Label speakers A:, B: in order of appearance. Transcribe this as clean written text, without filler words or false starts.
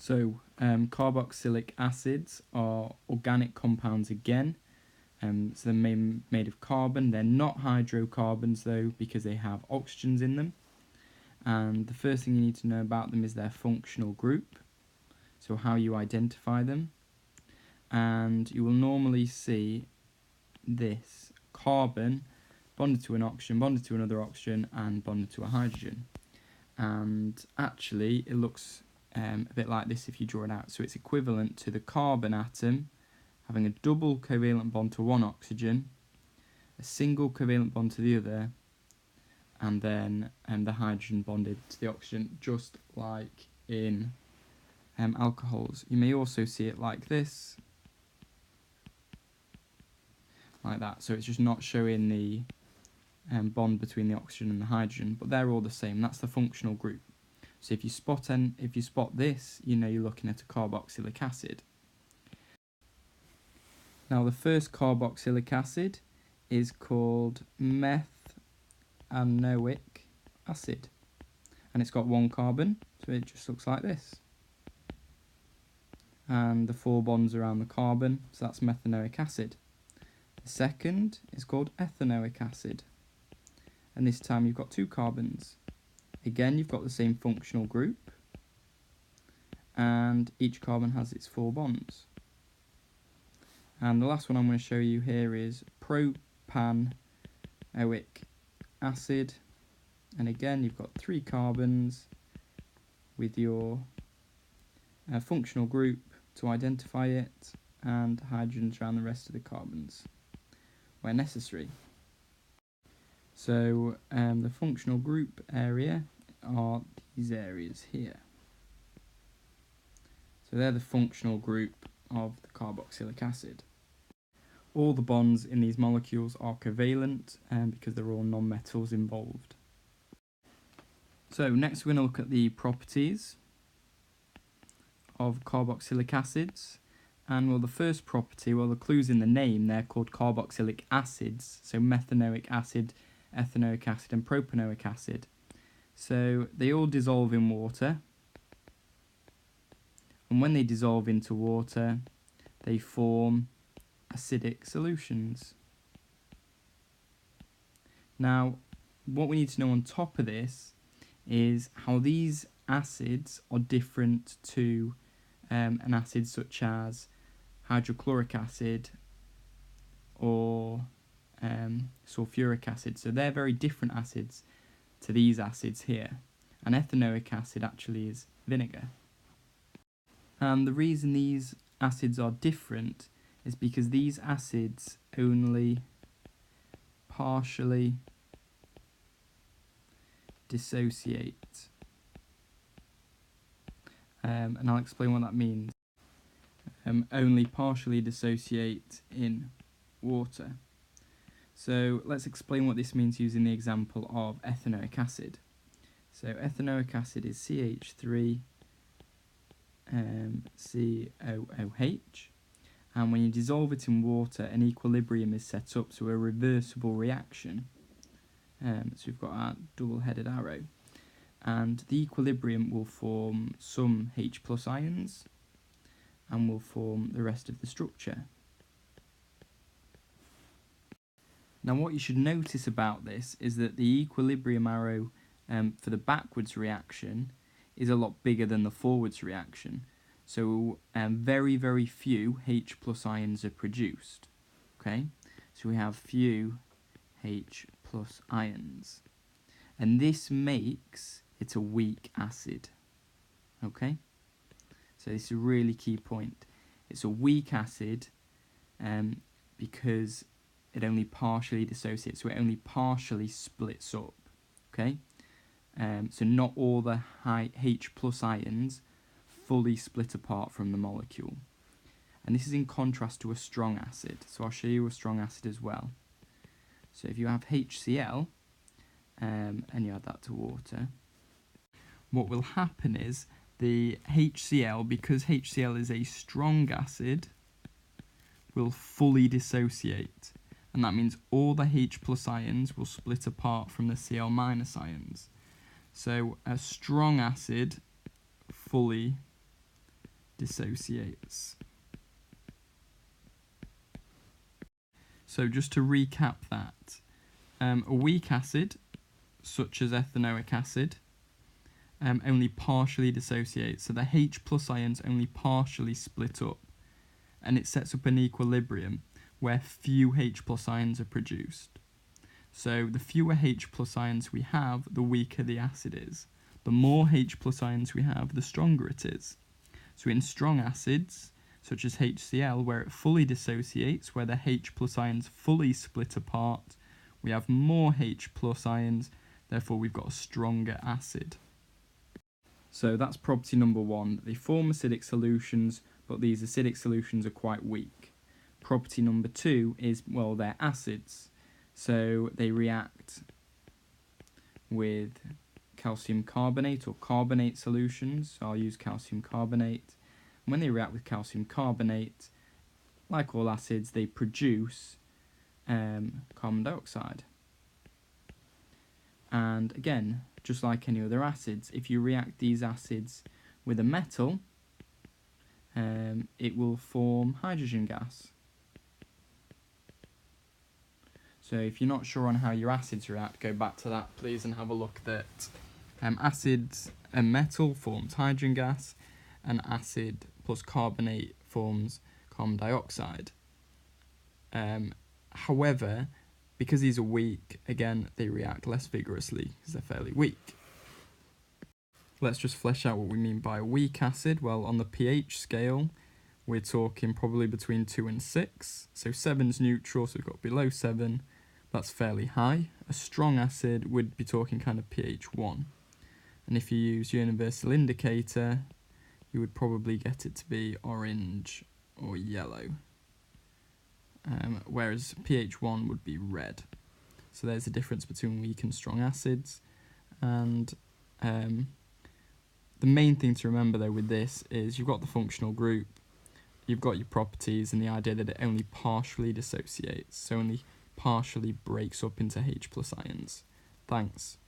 A: Carboxylic acids are organic compounds again. So they're made of carbon. They're not hydrocarbons though, because they have oxygens in them. And the first thing you need to know about them is their functional group, so how you identify them. And you will normally see this carbon bonded to an oxygen, bonded to another oxygen, and bonded to a hydrogen. And actually it looks a bit like this if you draw it out. So it's equivalent to the carbon atom having a double covalent bond to one oxygen, a single covalent bond to the other, and then the hydrogen bonded to the oxygen, just like in alcohols. You may also see it like this, like that. So it's just not showing the bond between the oxygen and the hydrogen, but they're all the same. That's the functional group. So if you spot this, you know you're looking at a carboxylic acid. Now the first carboxylic acid is called methanoic acid, and it's got one carbon, so it just looks like this. And the 4 bonds around the carbon, so that's methanoic acid. The second is called ethanoic acid, and this time you've got 2 carbons. Again, you've got the same functional group, and each carbon has its 4 bonds. And the last one I'm going to show you here is propanoic acid, and again you've got 3 carbons with your functional group to identify it, and hydrogens around the rest of the carbons where necessary. So the functional group area are these areas here. So they're the functional group of the carboxylic acid. All the bonds in these molecules are covalent because they're all non-metals involved. So next we're going to look at the properties of carboxylic acids. And well, the first property, well, the clue's in the name. They're called carboxylic acids, so methanoic acid, ethanoic acid and propanoic acid. So they all dissolve in water, and when they dissolve into water they form acidic solutions. Now what we need to know on top of this is how these acids are different to an acid such as hydrochloric acid or sulfuric acid. So they're very different acids to these acids here. And ethanoic acid actually is vinegar. And the reason these acids are different is because these acids only partially dissociate. And I'll explain what that means. Only partially dissociate in water. So let's explain what this means using the example of ethanoic acid. So ethanoic acid is CH3 COOH, and when you dissolve it in water an equilibrium is set up, so a reversible reaction. So we've got our double-headed arrow, and the equilibrium will form some H+ ions and will form the rest of the structure. Now what you should notice about this is that the equilibrium arrow for the backwards reaction is a lot bigger than the forwards reaction. So very, very few H+ ions are produced. Okay, so we have few H+ ions. And this makes it a weak acid. Okay, so this is a really key point. It's a weak acid because it only partially dissociates, so it only partially splits up. Okay, so not all the H+ ions fully split apart from the molecule. And this is in contrast to a strong acid. So I'll show you a strong acid as well. So if you have HCl and you add that to water, what will happen is the HCl, because HCl is a strong acid, will fully dissociate. And that means all the H+ ions will split apart from the Cl- ions. So a strong acid fully dissociates. So just to recap that, a weak acid, such as ethanoic acid, only partially dissociates. So the H plus ions only partially split up, and it sets up an equilibrium where few H plus ions are produced. So the fewer H plus ions we have, the weaker the acid is. The more H plus ions we have, the stronger it is. So in strong acids, such as HCl, where it fully dissociates, where the H plus ions fully split apart, we have more H plus ions, therefore we've got a stronger acid. So that's property number 1, they form acidic solutions, but these acidic solutions are quite weak. Property number 2 is, well, they're acids, so they react with calcium carbonate or carbonate solutions. So I'll use calcium carbonate. And when they react with calcium carbonate, like all acids, they produce carbon dioxide. And again, just like any other acids, if you react these acids with a metal, it will form hydrogen gas. So if you're not sure on how your acids react, go back to that please and have a look that acids and metal forms hydrogen gas, and acid plus carbonate forms carbon dioxide. However, because these are weak, again, they react less vigorously because they're fairly weak. Let's just flesh out what we mean by a weak acid. Well, on the pH scale, we're talking probably between 2 and 6. So 7's neutral, so we've got below 7. That's fairly high. A strong acid would be talking kind of pH 1. And if you use universal indicator, you would probably get it to be orange or yellow. Whereas pH 1 would be red. So there's the difference between weak and strong acids. And the main thing to remember though with this is you've got the functional group, you've got your properties, and the idea that it only partially dissociates, so only partially breaks up into H plus ions. Thanks.